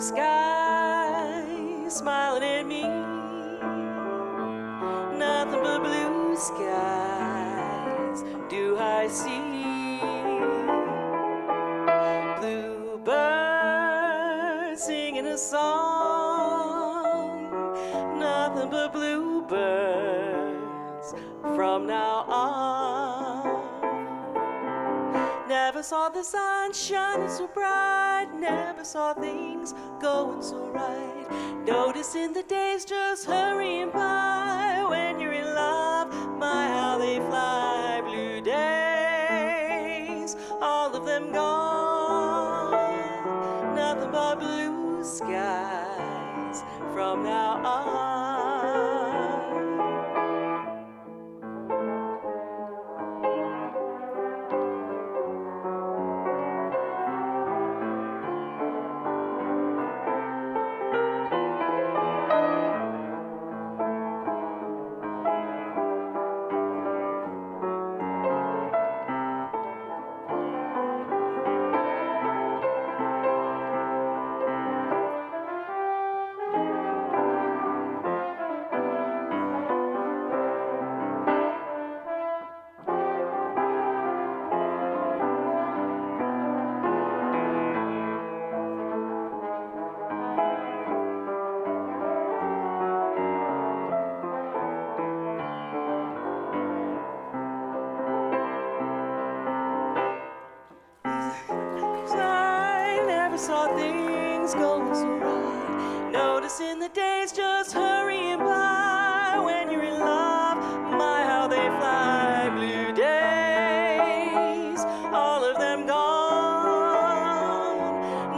skies smiling at me. Nothing but blue skies do I see. Bluebirds singing a song. Nothing but bluebirds from now on. Never saw the sun shining so bright. Never saw things going so right. Noticing the days just hurrying by. When you're in love, my how they fly. Blue days, all of them gone. Nothing but blue skies from now on. Saw things going so right. Noticing the days just hurrying by. When you're in love, my how they fly. Blue days, all of them gone.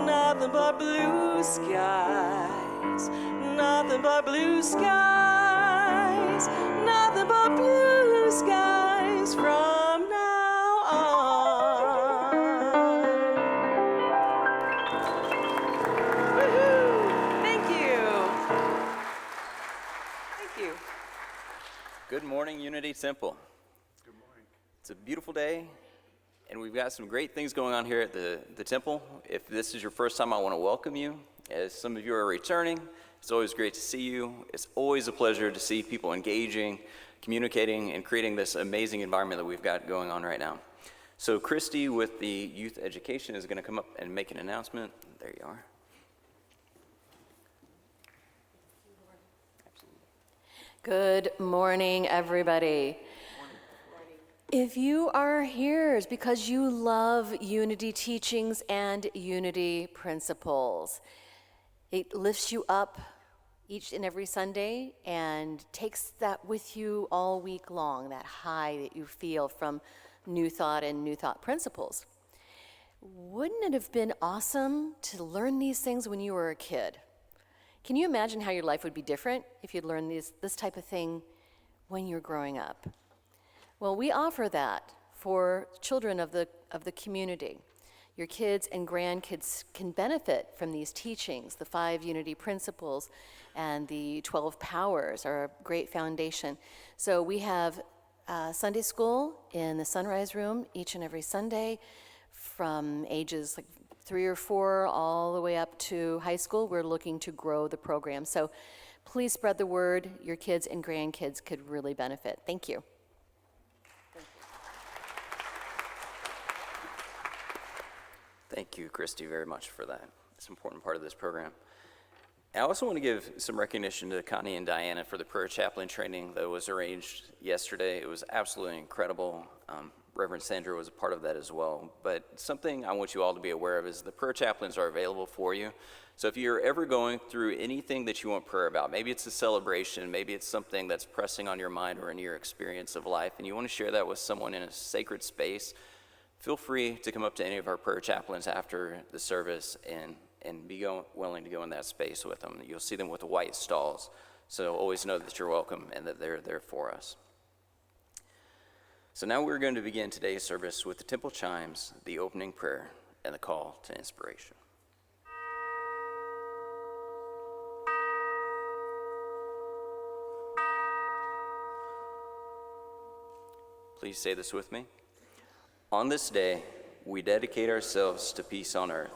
Nothing but blue skies. Nothing but blue skies. Nothing but blue skies from now on. Good morning, Unity Temple. Good morning. It's a beautiful day, and we've got some great things going on here at the temple. If this is your first time, I want to welcome you. As some of you are returning, it's always great to see you. It's always a pleasure to see people engaging, communicating, and creating this amazing environment that we've got going on right now. So Christy with the youth education is going to come up and make an announcement. There you are. Good morning, everybody. If you are here, it's because you love Unity teachings and Unity principles. It lifts you up each and every Sunday and takes that with you all week long, that high that you feel from New Thought and New Thought principles. Wouldn't it have been awesome to learn these things when you were a kid? Can you imagine how your life would be different if you'd learned this type of thing when you're growing up? Well, we offer that for children of the community. Your kids and grandkids can benefit from these teachings. The 5 Unity principles and the 12 powers are a great foundation. So we have Sunday school in the Sunrise Room each and every Sunday from ages like 3 or 4 all the way up to high school. We're looking to grow the program. So please spread the word. Your kids and grandkids could really benefit. Thank you. Thank you, Christy, very much for that. It's an important part of this program. I also want to give some recognition to Connie and Diana for the prayer chaplain training that was arranged yesterday. It was absolutely incredible. Reverend Sandra was a part of that as well. But something I want you all to be aware of is the prayer chaplains are available for you. So if you're ever going through anything that you want prayer about, maybe it's a celebration, maybe it's something that's pressing on your mind or in your experience of life, and you want to share that with someone in a sacred space, feel free to come up to any of our prayer chaplains after the service and be willing to go in that space with them. You'll see them with the white stalls. So always know that you're welcome and that they're there for us. So now we're going to begin today's service with the temple chimes, the opening prayer, and the call to inspiration. Please say this with me. On this day, we dedicate ourselves to peace on earth.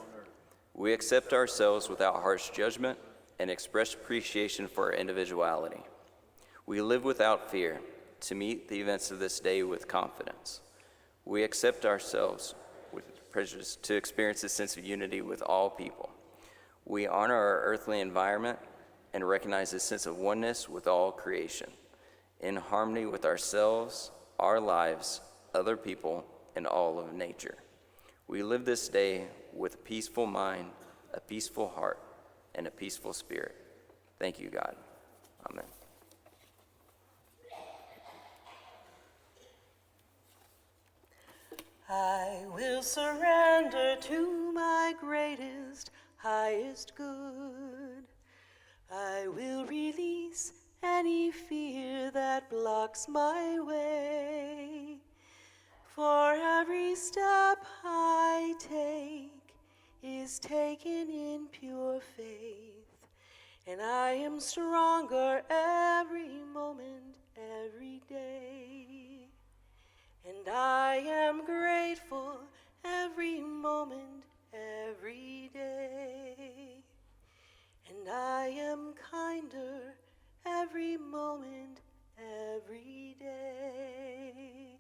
We accept ourselves without harsh judgment and express appreciation for our individuality. We live without fear to meet the events of this day with confidence. We accept ourselves with prejudice to experience a sense of unity with all people. We honor our earthly environment and recognize a sense of oneness with all creation, in harmony with ourselves, our lives, other people, and all of nature. We live this day with a peaceful mind, a peaceful heart, and a peaceful spirit. Thank you, God. Amen. I will surrender to my greatest, highest good. I will release any fear that blocks my way. For every step I take is taken in pure faith, and I am stronger every moment, every day. And I am grateful every moment, every day. And I am kinder every moment, every day.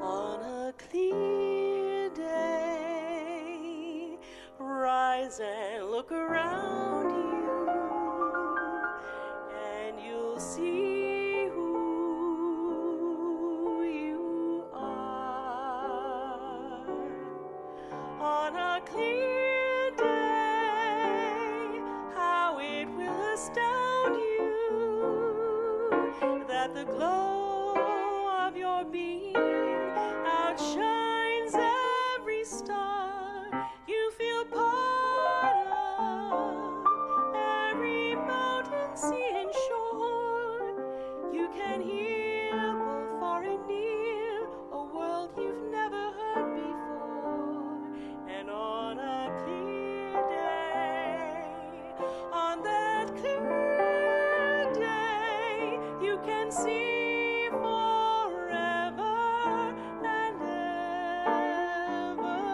On a clear day, rise and look around you, and you'll see who you are. On a clear day, how it will astound you that the glow of your being outshines every star. You feel part of every mountain, sea, and shore. You can hear both far and near a world you've never heard before. And on a clear day, on that clear day, you can see forever and evermore.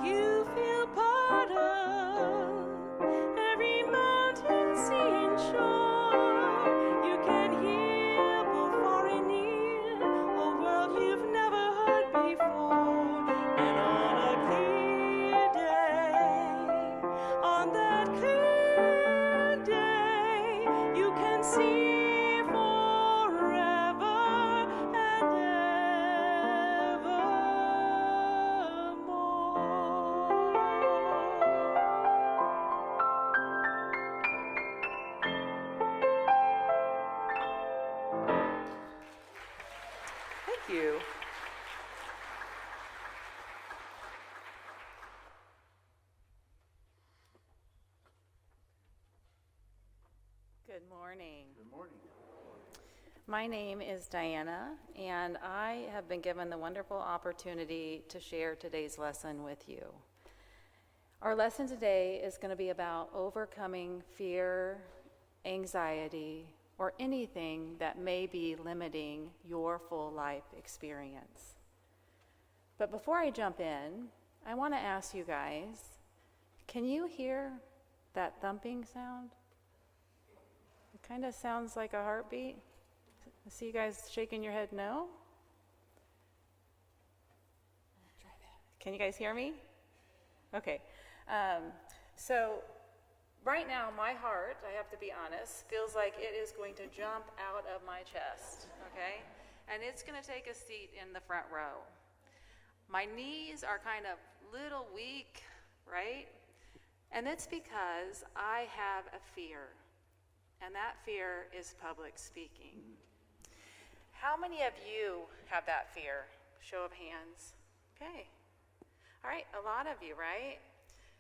You feel part of every mountain, sea, and shore. You can hear both far and near a world you've never heard before. And on a clear day, on that clear day, you can see forever and Thank you. Good morning. Good morning. My name is Diana, and I have been given the wonderful opportunity to share today's lesson with you. Our lesson today is going to be about overcoming fear, anxiety, or anything that may be limiting your full life experience. But before I jump in, I want to ask you guys, can you hear that thumping sound? It kind of sounds like a heartbeat. I see you guys shaking your head no? Can you guys hear me? Okay. So right now, my heart, I have to be honest, feels like it is going to jump out of my chest, okay? And it's going to take a seat in the front row. My knees are kind of little weak, right? And it's because I have a fear, and that fear is public speaking. How many of you have that fear? Show of hands. Okay. All right, a lot of you, right?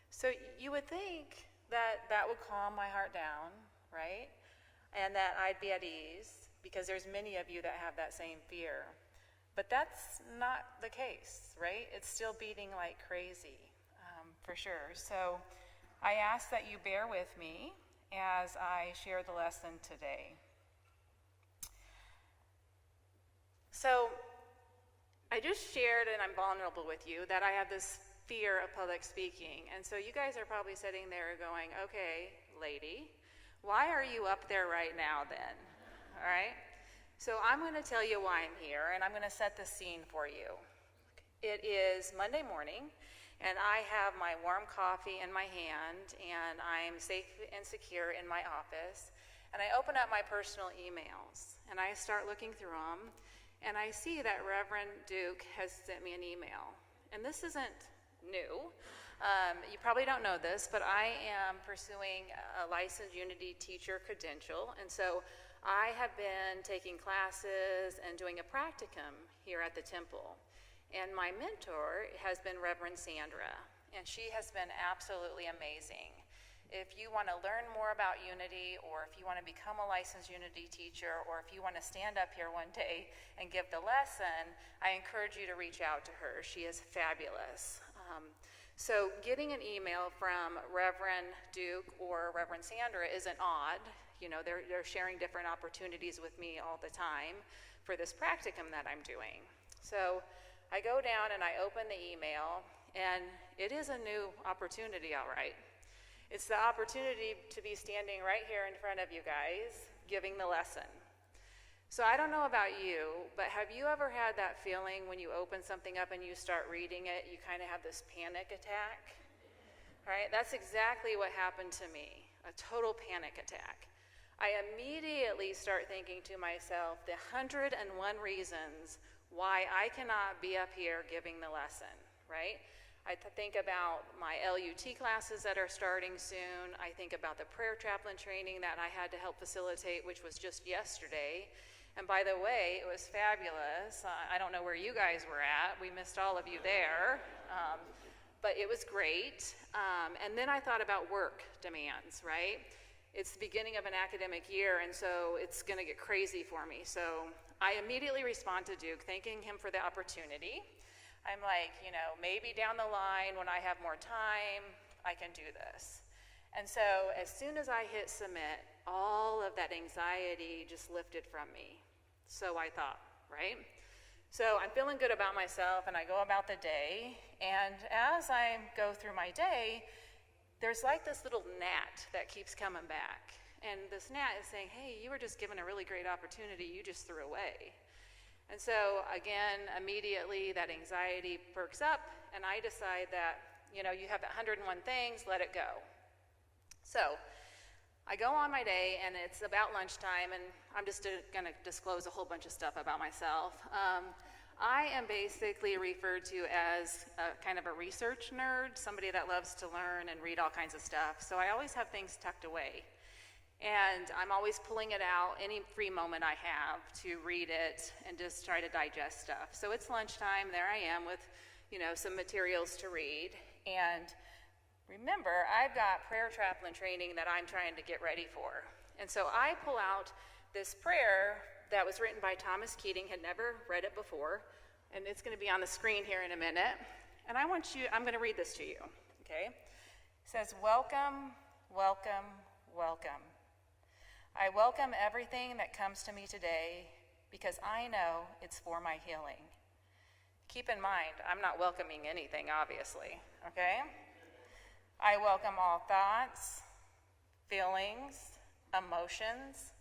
So you would think that that would calm my heart down, right? And that I'd be at ease, because there's many of you that have that same fear. But that's not the case, right? It's still beating like crazy, for sure. So I ask that you bear with me as I share the lesson today. So I just shared, and I'm vulnerable with you, that I have this fear of public speaking. And so you guys are probably sitting there going, okay, lady, why are you up there right now then? All right? So I'm going to tell you why I'm here, and I'm going to set the scene for you. It is Monday morning, and I have my warm coffee in my hand, and I'm safe and secure in my office. And I open up my personal emails, and I start looking through them, and I see that Reverend Duke has sent me an email. And this isn't new. You probably don't know this, but I am pursuing a licensed Unity teacher credential, and so I have been taking classes and doing a practicum here at the temple. And my mentor has been Reverend Sandra, and she has been absolutely amazing. If you want to learn more about Unity, or if you want to become a licensed Unity teacher, or if you want to stand up here one day and give the lesson, I encourage you to reach out to her. She is fabulous. So getting an email from Reverend Duke or Reverend Sandra isn't odd. You know, they're sharing different opportunities with me all the time for this practicum that I'm doing. So I go down and I open the email, and it is a new opportunity, all right. It's the opportunity to be standing right here in front of you guys, giving the lesson. So I don't know about you, but have you ever had that feeling when you open something up and you start reading it, you kind of have this panic attack? All right, that's exactly what happened to me, a total panic attack. I immediately start thinking to myself the 101 reasons why I cannot be up here giving the lesson, right? I think about my LUT classes that are starting soon. I think about the prayer chaplain training that I had to help facilitate, which was just yesterday. And by the way, it was fabulous. I don't know where you guys were at. We missed all of you there. But it was great. And then I thought about work demands, right? It's the beginning of an academic year, and so it's going to get crazy for me. So I immediately respond to Duke, thanking him for the opportunity. I'm like, you know, maybe down the line when I have more time, I can do this. And so as soon as I hit submit, all of that anxiety just lifted from me. So I thought, right? So I'm feeling good about myself, and I go about the day. And as I go through my day, there's like this little gnat that keeps coming back. And this gnat is saying, hey, you were just given a really great opportunity you just threw away. And so again, immediately that anxiety perks up, and I decide that, you know, you have 101 things, let it go. So I go on my day, and it's about lunchtime, and I'm just going to disclose a whole bunch of stuff about myself. I am basically referred to as kind of a research nerd, somebody that loves to learn and read all kinds of stuff. So I always have things tucked away. And I'm always pulling it out any free moment I have to read it and just try to digest stuff. So it's lunchtime, there I am with, you know, some materials to read. And remember, I've got prayer chaplain training that I'm trying to get ready for. And so I pull out this prayer that was written by Thomas Keating, had never read it before, and it's going to be on the screen here in a minute. And I'm going to read this to you, okay? It says, welcome, welcome, welcome. I welcome everything that comes to me today because I know it's for my healing. Keep in mind, I'm not welcoming anything, obviously, okay? I welcome all thoughts, feelings, emotions,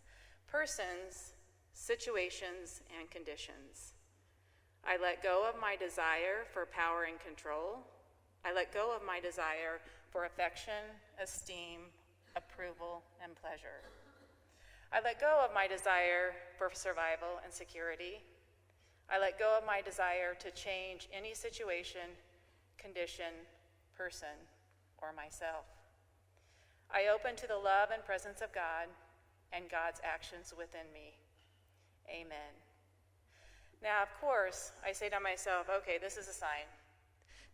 persons, situations, and conditions. I let go of my desire for power and control. I let go of my desire for affection, esteem, approval, and pleasure. I let go of my desire for survival and security. I let go of my desire to change any situation, condition, person, or myself. I open to the love and presence of God and God's actions within me. Amen. Now, of course, I say to myself, okay, this is a sign.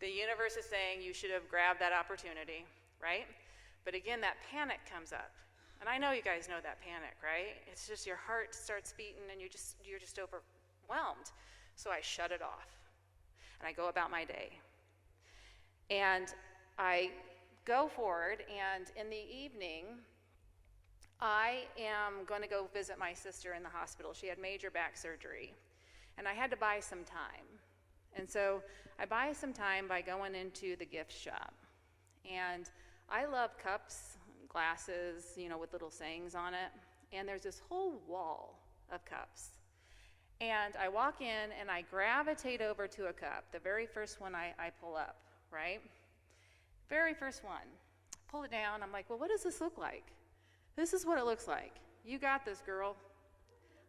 The universe is saying you should have grabbed that opportunity, right? But again, that panic comes up. And I know you guys know that panic, right? It's just your heart starts beating and you're just overwhelmed. So I shut it off and I go about my day. And I go forward, and in the evening, I am going to go visit my sister in the hospital. She had major back surgery, and I had to buy some time. And so I buy some time by going into the gift shop. And I love cups, glasses, with little sayings on it. And there's this whole wall of cups. And I walk in and I gravitate over to a cup, the very first one I pull up, right? Very first one. Pull it down. I'm like, well, what does this look like? This is what it looks like. You got this, girl.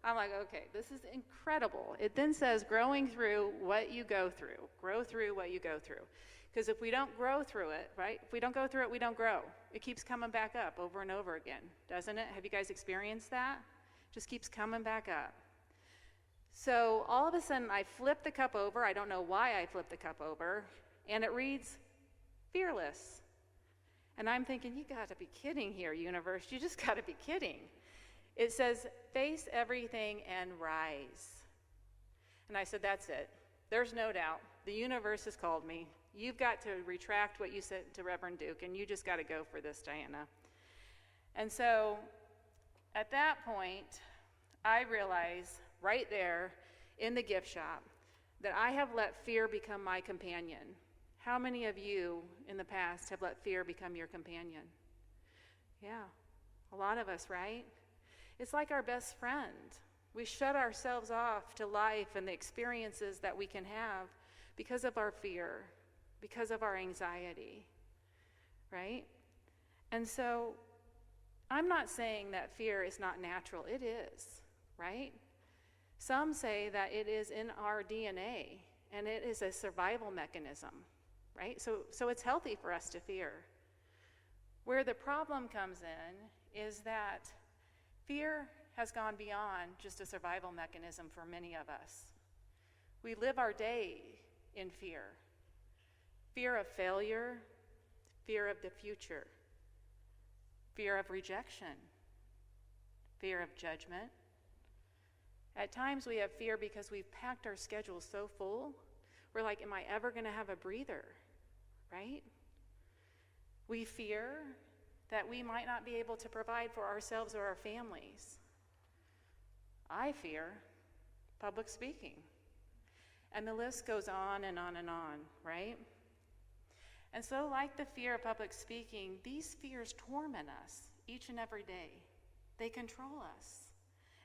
I'm like, okay, this is incredible. It then says growing through what you go through. Grow through what you go through. Because if we don't grow through it, right? If we don't go through it, we don't grow. It keeps coming back up over and over again, doesn't it? Have you guys experienced that? Just keeps coming back up. So all of a sudden, I flip the cup over. I don't know why I flipped the cup over. And it reads, fearless. And I'm thinking, you got to be kidding here, universe. You just got to be kidding. It says, face everything and rise. And I said, that's it. There's no doubt. The universe has called me. You've got to retract what you said to Reverend Duke, and you just got to go for this, Diana. And so at that point, I realize right there in the gift shop that I have let fear become my companion. How many of you in the past have let fear become your companion? Yeah, a lot of us, right? It's like our best friend. We shut ourselves off to life and the experiences that we can have because of our fear, because of our anxiety, right? And so I'm not saying that fear is not natural. It is, right? Some say that it is in our DNA and it is a survival mechanism, right? So it's healthy for us to fear. Where the problem comes in is that fear has gone beyond just a survival mechanism for many of us. We live our day in fear. Fear of failure, fear of the future, fear of rejection, fear of judgment. At times we have fear because we've packed our schedules so full, we're like, am I ever going to have a breather, right? We fear that we might not be able to provide for ourselves or our families. I fear public speaking. And the list goes on and on and on, right? And so like the fear of public speaking, these fears torment us each and every day. They control us,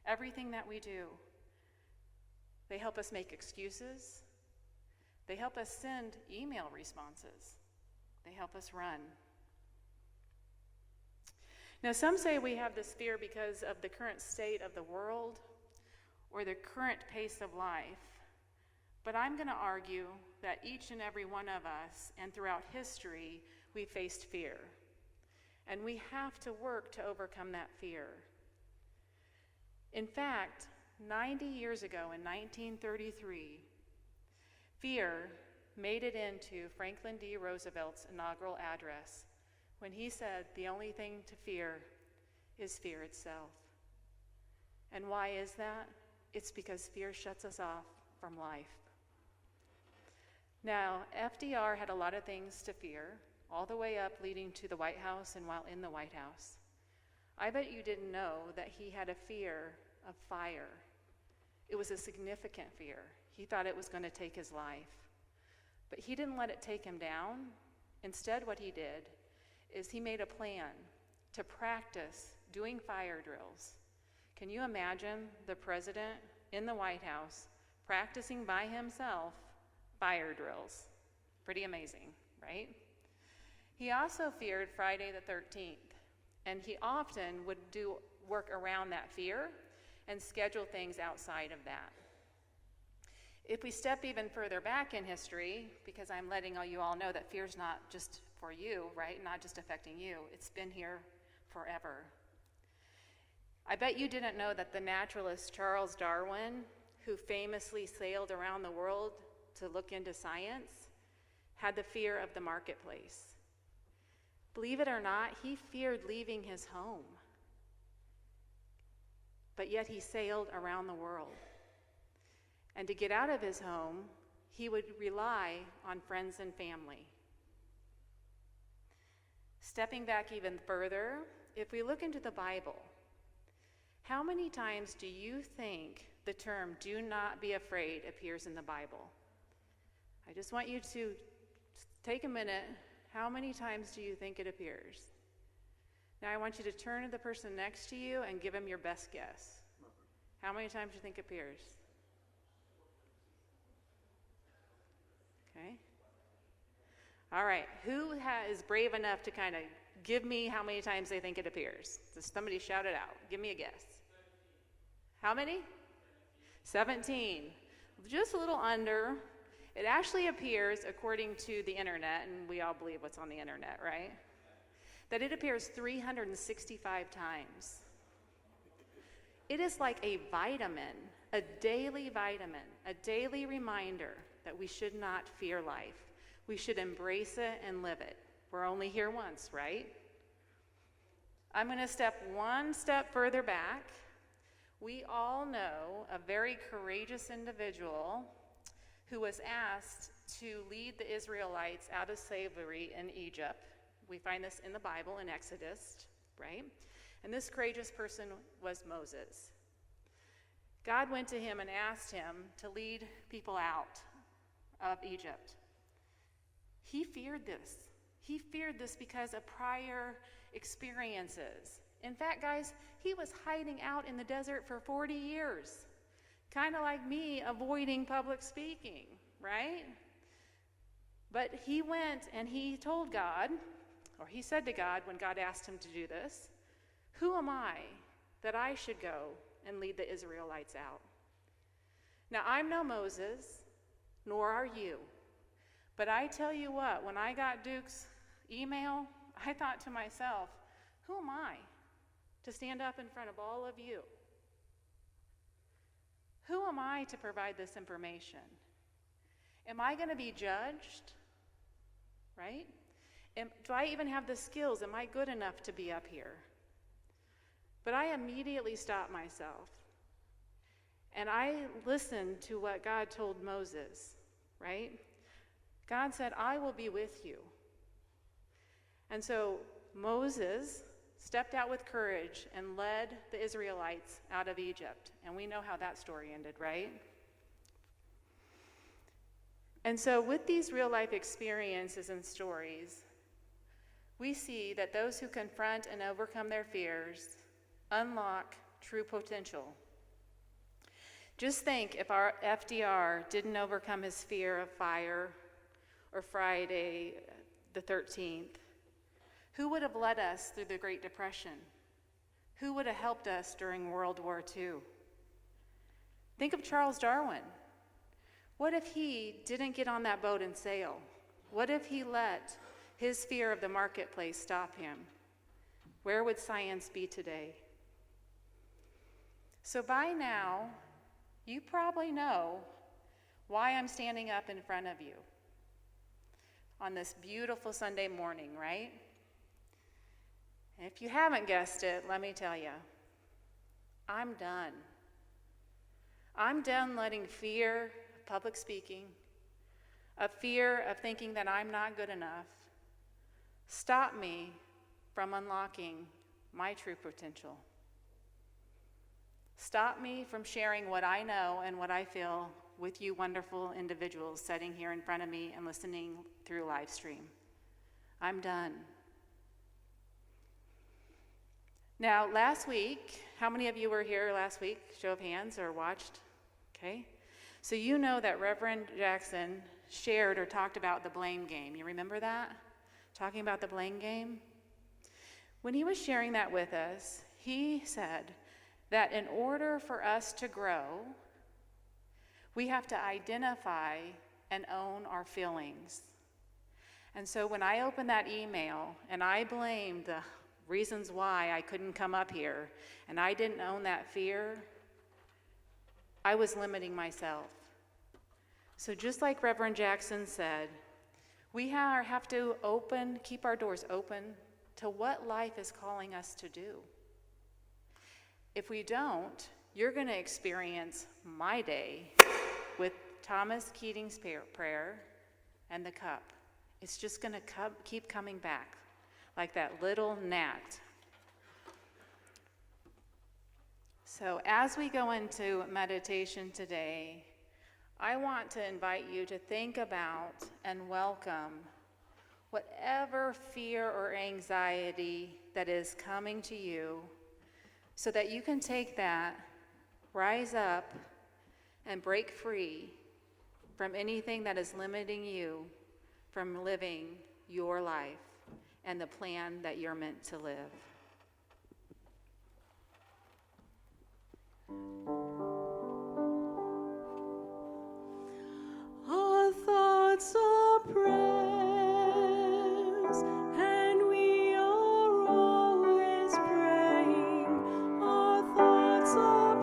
everything that we do. They help us make excuses. They help us send email responses. They help us run. Now, some say we have this fear because of the current state of the world or the current pace of life. But I'm going to argue that each and every one of us, and throughout history, we faced fear. And we have to work to overcome that fear. In fact, 90 years ago in 1933, fear made it into Franklin D. Roosevelt's inaugural address when he said the only thing to fear is fear itself. And why is that? It's because fear shuts us off from life. Now, FDR had a lot of things to fear, all the way up leading to the White House and while in the White House. I bet you didn't know that he had a fear of fire. It was a significant fear. He thought it was going to take his life. But he didn't let it take him down. Instead, what he did is he made a plan to practice doing fire drills. Can you imagine the president in the White House practicing by himself fire drills? Pretty amazing, right? He also feared Friday the 13th. And he often would do work around that fear and schedule things outside of that. If we step even further back in history, because I'm letting all you all know that fear's not just for you, right? Not just affecting you. It's been here forever. I bet you didn't know that the naturalist Charles Darwin, who famously sailed around the world to look into science, had the fear of the marketplace. Believe it or not, he feared leaving his home. But yet he sailed around the world. And to get out of his home, he would rely on friends and family. Stepping back even further, if we look into the Bible, how many times do you think the term "do not be afraid" appears in the Bible? I just want you to take a minute. How many times do you think it appears? Now I want you to turn to the person next to you and give him your best guess. How many times do you think it appears? Okay. All right. Who is brave enough to kind of give me how many times they think it appears? Does somebody shout it out? Give me a guess. How many? 17. Just a little under. It actually appears, according to the internet, and we all believe what's on the internet, right? That it appears 365 times. It is like a vitamin, a daily reminder that we should not fear life. We should embrace it and live it. We're only here once, right? I'm going to step one step further back. We all know a very courageous individual who was asked to lead the Israelites out of slavery in Egypt. We find this in the Bible in Exodus, right? And this courageous person was Moses. God went to him and asked him to lead people out of Egypt. He feared this. He feared this because of prior experiences. In fact, guys, he was hiding out in the desert for 40 years. Kind of like me avoiding public speaking, right? But he went and he told God, or he said to God when God asked him to do this, "Who am I that I should go and lead the Israelites out?" Now, I'm no Moses, nor are you. But I tell you what, when I got Duke's email, I thought to myself, who am I to stand up in front of all of you? Who am I to provide this information? Am I going to be judged? Right? Do I even have the skills? Am I good enough to be up here? But I immediately stopped myself. And I listened to what God told Moses, right? God said, "I will be with you." And so Moses stepped out with courage and led the Israelites out of Egypt. And we know how that story ended, right? And so with these real-life experiences and stories, we see that those who confront and overcome their fears unlock true potential. Just think if our FDR didn't overcome his fear of fire or Friday the 13th, who would have led us through the Great Depression? Who would have helped us during World War II? Think of Charles Darwin. What if he didn't get on that boat and sail? What if he let his fear of the marketplace stop him? Where would science be today? So by now, you probably know why I'm standing up in front of you on this beautiful Sunday morning, right? And if you haven't guessed it, let me tell you, I'm done. I'm done letting fear of public speaking, of fear of thinking that I'm not good enough, stop me from unlocking my true potential. Stop me from sharing what I know and what I feel with you wonderful individuals sitting here in front of me and listening through live stream. I'm done. Now, last week, how many of you were here last week? Show of hands or watched? Okay. So you know that Reverend Jackson shared or talked about the blame game. You remember that? Talking about the blame game? When he was sharing that with us, he said that in order for us to grow, we have to identify and own our feelings. And so when I opened that email and I blamed the reasons why I couldn't come up here, and I didn't own that fear, I was limiting myself. So just like Reverend Jackson said, we have to keep our doors open to what life is calling us to do. If we don't, you're going to experience my day with Thomas Keating's prayer and the cup. It's just going to keep coming back like that little gnat. So as we go into meditation today, I want to invite you to think about and welcome whatever fear or anxiety that is coming to you, so that you can take that, rise up, and break free from anything that is limiting you from living your life and the plan that you're meant to live. Our thoughts are prayers, and we are always praying. Our thoughts are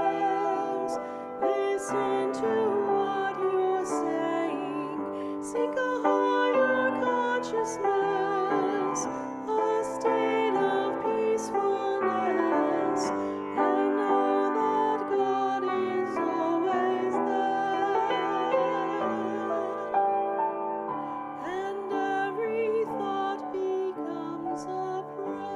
prayers. Listen to what you're saying. Seek a higher consciousness, a state of peacefulness, and know that God is always there. And every thought becomes a prayer.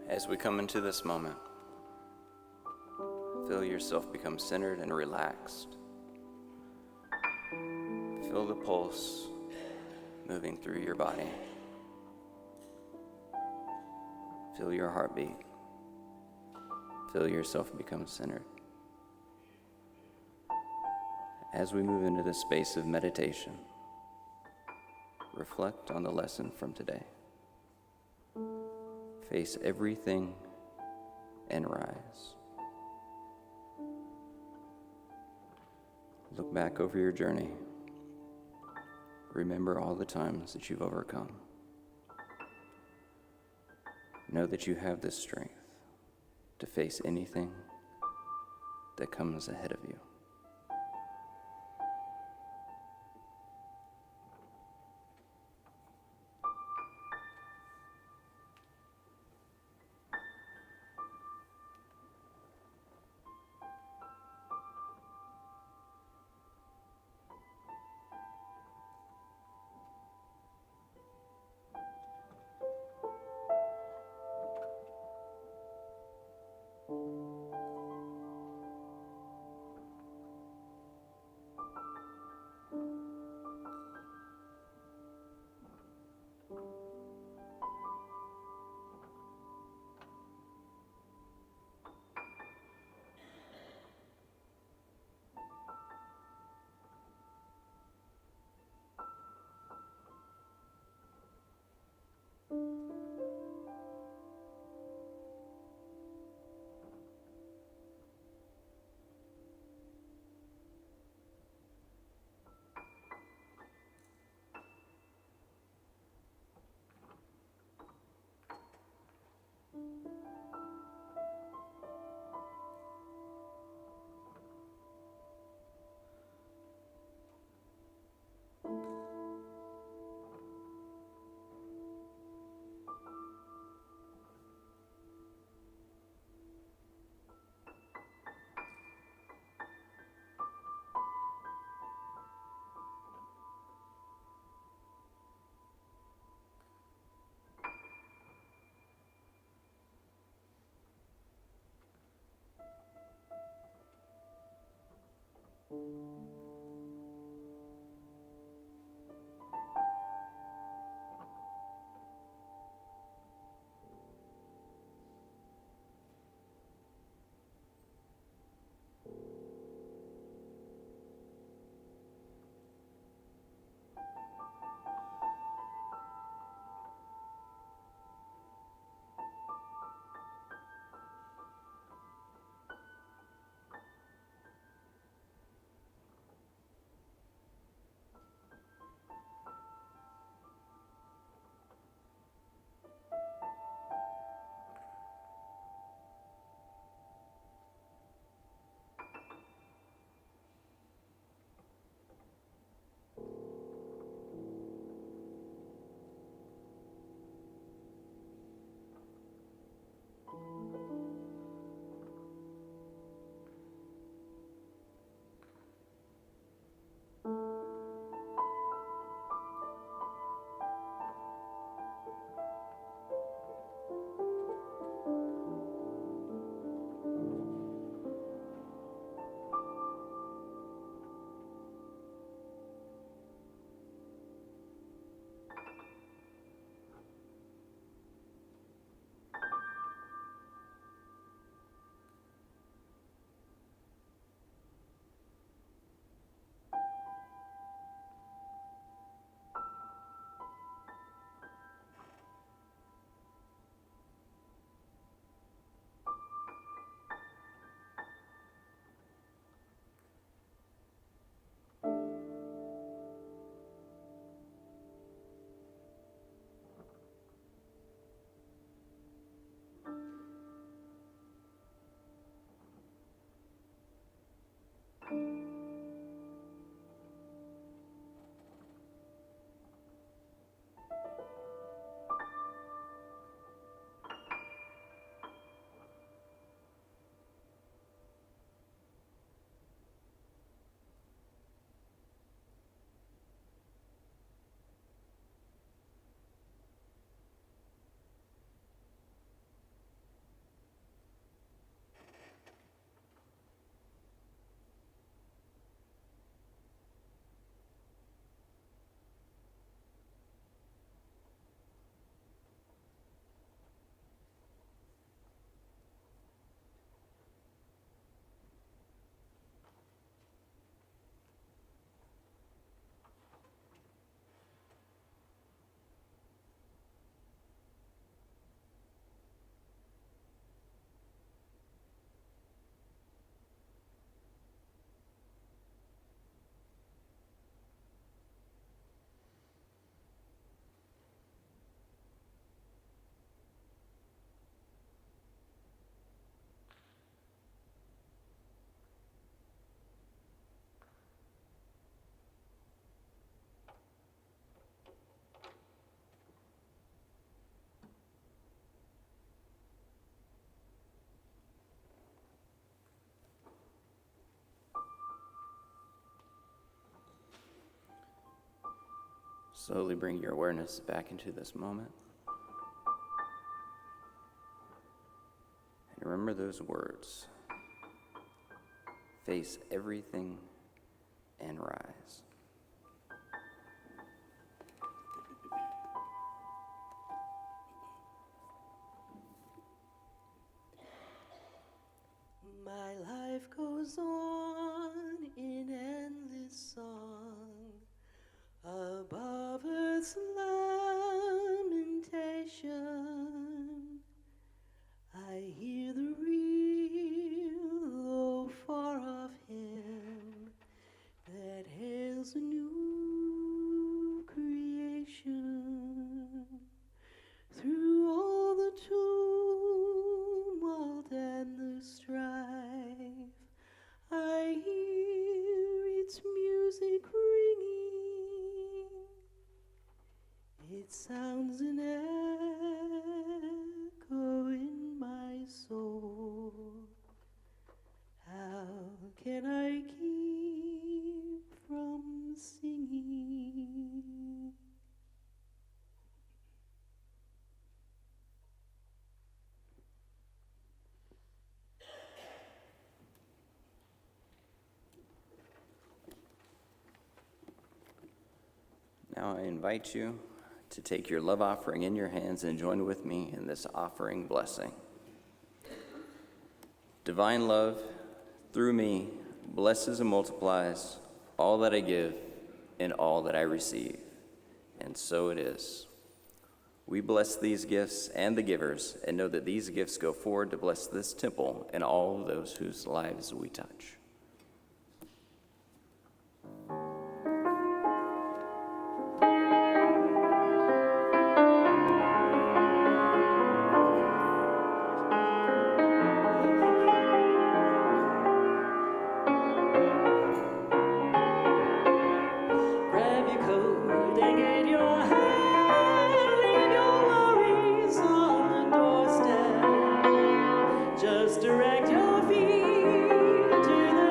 As we come into this moment, feel yourself become centered and relaxed. Feel the pulse moving through your body. Feel your heartbeat. Feel yourself become centered. As we move into this space of meditation, reflect on the lesson from today. Face everything and rise. Look back over your journey. Remember all the times that you've overcome. Know that you have the strength to face anything that comes ahead of you. Slowly bring your awareness back into this moment. And remember those words. Face everything and rise. My life goes on in endless song above earth's lamentation. I hear the real, though far off hymn that hails a new creation. Through all the tumult and the strife, I hear its music ringing. It sounds an echo in my soul. How can I keep from singing? Now I invite you to take your love offering in your hands and join with me in this offering blessing. Divine love, through me, blesses and multiplies all that I give and all that I receive. And so it is. We bless these gifts and the givers, and know that these gifts go forward to bless this temple and all those whose lives we touch. Grab your coat and get your hat, leave your worries on the doorstep. Just direct your feet to the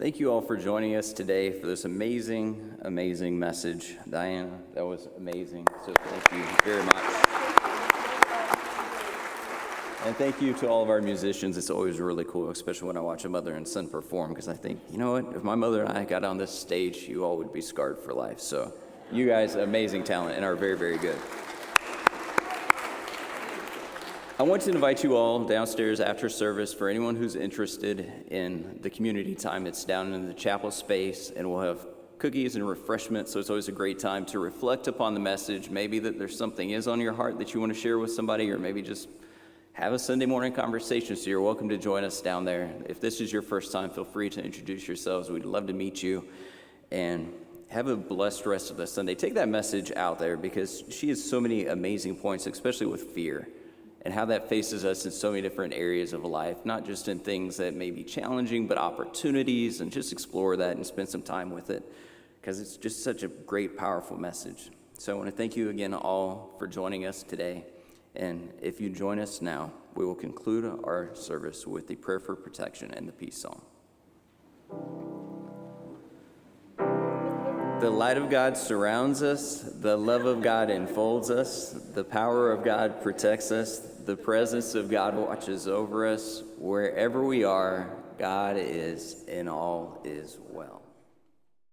Thank you all for joining us today for this amazing, amazing message. Diana, that was amazing. So thank you very much. And thank you to all of our musicians. It's always really cool, especially when I watch a mother and son perform, because I think, you know what, if my mother and I got on this stage, you all would be scarred for life. So you guys, amazing talent and are very, very good. I want to invite you all downstairs after service for anyone who's interested in the community time. It's down in the chapel space, and we'll have cookies and refreshments, so it's always a great time to reflect upon the message. Maybe that there's something is on your heart that you want to share with somebody, or maybe just have a Sunday morning conversation, so you're welcome to join us down there. If this is your first time, feel free to introduce yourselves. We'd love to meet you, and have a blessed rest of the Sunday. Take that message out there, because she has so many amazing points, especially with fear, and how that faces us in so many different areas of life, not just in things that may be challenging, but opportunities, and just explore that and spend some time with it, because it's just such a great, powerful message. So I want to thank you again all for joining us today, and if you join us now, we will conclude our service with the prayer for protection and the peace psalm. The light of God surrounds us, the love of God enfolds us, the power of God protects us, the presence of God watches over us. Wherever we are, God is, and all is well.